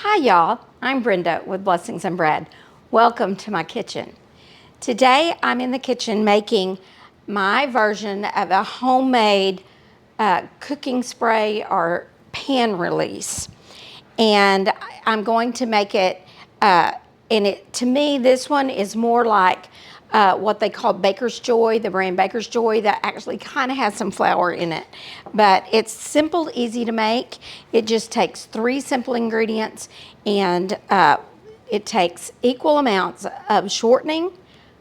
Hi y'all, I'm Brenda with Blessings and Bread. Welcome to my kitchen. Today I'm in the kitchen making my version of a homemade cooking spray or pan release. And I'm going to make it, to me, this one is more like what they call Baker's Joy, the brand Baker's Joy, that actually kind of has some flour in it. But it's simple, easy to make. It just takes 3 simple ingredients, and it takes equal amounts of shortening,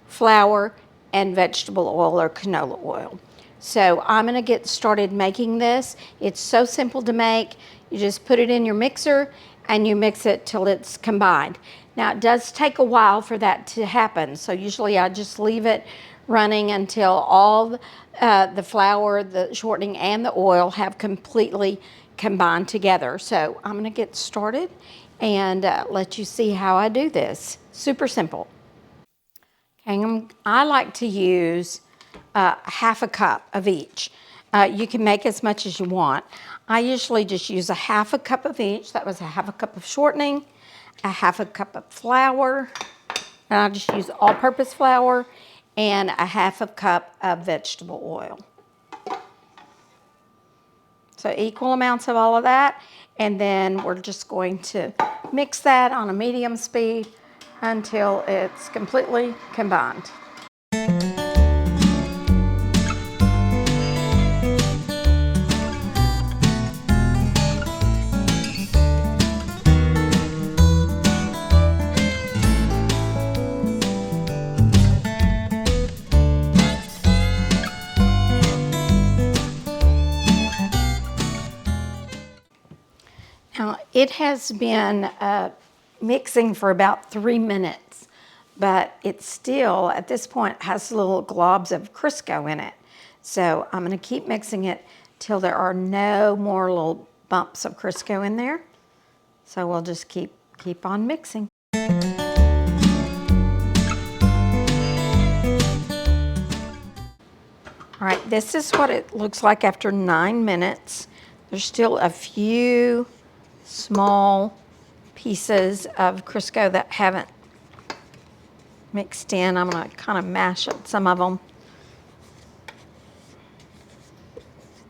flour, and vegetable oil or canola oil. So I'm gonna get started making this. It's so simple to make. You just put it in your mixer and you mix it till it's combined. Now it does take a while for that to happen. So usually I just leave it running until all the flour, the shortening, and the oil have completely combined together. So I'm gonna get started and let you see how I do this. Super simple. Okay, I like to use half a cup of each. You can make as much as you want. I usually just use a half a cup of each. That was a half a cup of shortening, a half a cup of flour, and I just use all-purpose flour, and a half a cup of vegetable oil. So equal amounts of all of that, and then we're just going to mix that on a medium speed until it's completely combined. Now, it has been mixing for about 3 minutes, but it still, at this point, has little globs of Crisco in it. So I'm gonna keep mixing it till there are no more little bumps of Crisco in there. So we'll just keep on mixing. All right, this is what it looks like after 9 minutes. There's still a few small pieces of Crisco that haven't mixed in. I'm gonna kind of mash up some of them.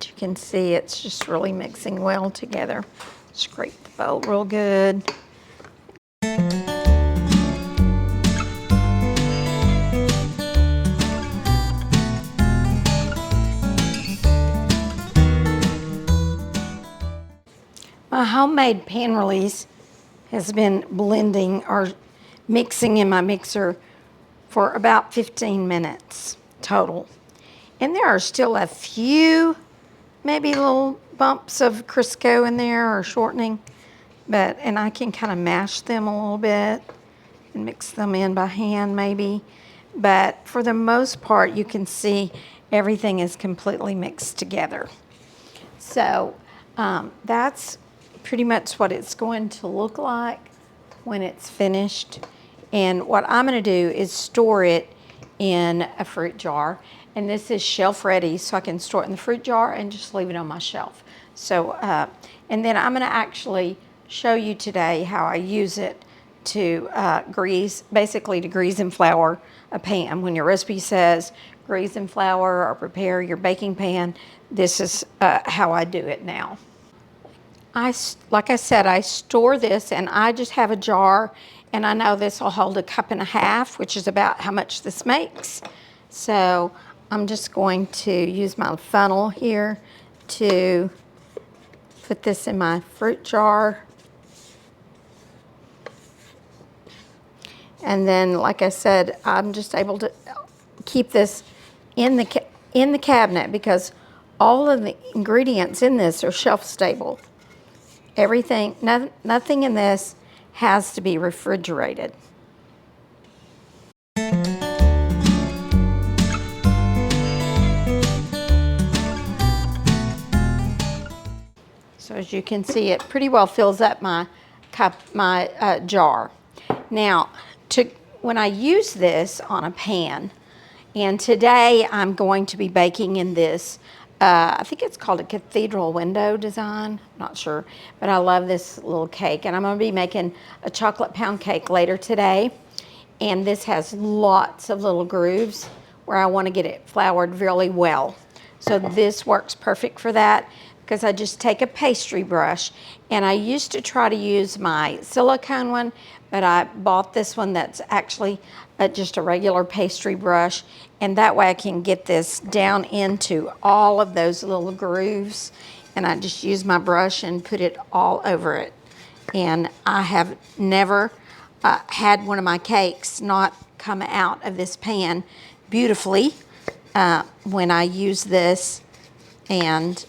As you can see, it's just really mixing well together. Scrape the bowl real good. My homemade pan release has been blending or mixing in my mixer for about 15 minutes total. And there are still a few, maybe little bumps of Crisco in there or shortening, and I can kind of mash them a little bit and mix them in by hand maybe. But for the most part, you can see everything is completely mixed together. So that's pretty much what it's going to look like when it's finished. And what I'm going to do is store it in a fruit jar. And this is shelf ready, so I can store it in the fruit jar and just leave it on my shelf. So, and then I'm going to actually show you today how I use it to basically to grease and flour a pan. When your recipe says grease and flour or prepare your baking pan, this is how I do it now. Like I said, I store this, and I just have a jar, and I know this will hold 1.5 cups, which is about how much this makes. So I'm just going to use my funnel here to put this in my fruit jar. And then, like I said, I'm just able to keep this in the cabinet because all of the ingredients in this are shelf stable. Everything, nothing in this has to be refrigerated. So as you can see, it pretty well fills up my jar. Now, when I use this on a pan, and today I'm going to be baking in this I think it's called a cathedral window design. I'm not sure, but I love this little cake. And I'm going to be making a chocolate pound cake later today. And this has lots of little grooves where I want to get it floured really well. So this works perfect for that because I just take a pastry brush, and I used to try to use my silicone one, but I bought this one that's actually just a regular pastry brush, and that way I can get this down into all of those little grooves, and I just use my brush and put it all over it. And I have never had one of my cakes not come out of this pan beautifully when I use this. And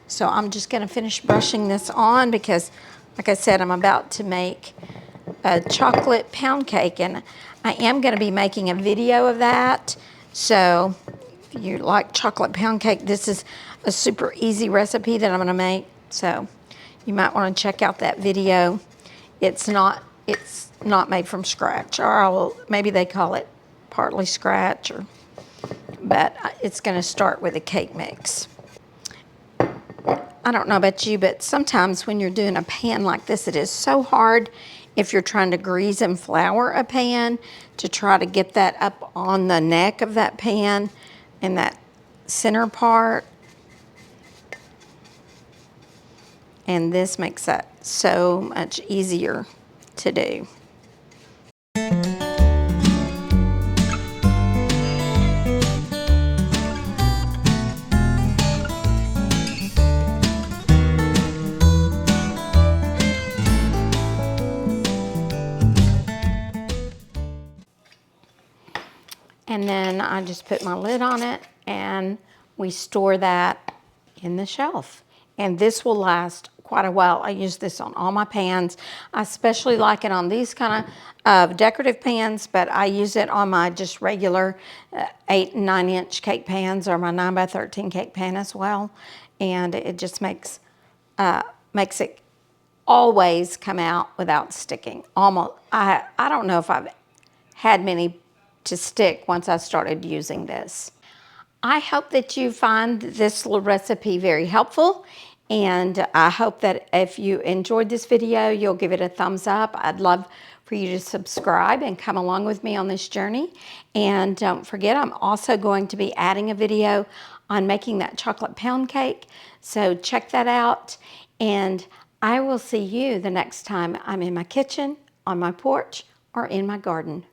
so I'm just going to finish brushing this on because, like I said, I'm about to make a chocolate pound cake, and I am going to be making a video of that. So if you like chocolate pound cake, this is a super easy recipe that I'm going to make. So you might want to check out that video. It's not made from scratch, or maybe they call it partly scratch, but it's going to start with a cake mix. I don't know about you, but sometimes when you're doing a pan like this, it is so hard if you're trying to grease and flour a pan to try to get that up on the neck of that pan in that center part. And this makes that so much easier to do. And then I just put my lid on it, and we store that in the shelf. And this will last quite a while. I use this on all my pans. I especially like it on these kind of decorative pans, but I use it on my just regular 8 and 9 inch cake pans, or my 9 by 13 cake pan as well. And it just makes it always come out without sticking. Almost, I don't know if I've had many to stick once I started using this. I hope that you find this little recipe very helpful, and I hope that if you enjoyed this video, you'll give it a thumbs up. I'd love for you to subscribe and come along with me on this journey. And don't forget, I'm also going to be adding a video on making that chocolate pound cake, so check that out, and I will see you the next time I'm in my kitchen, on my porch, or in my garden.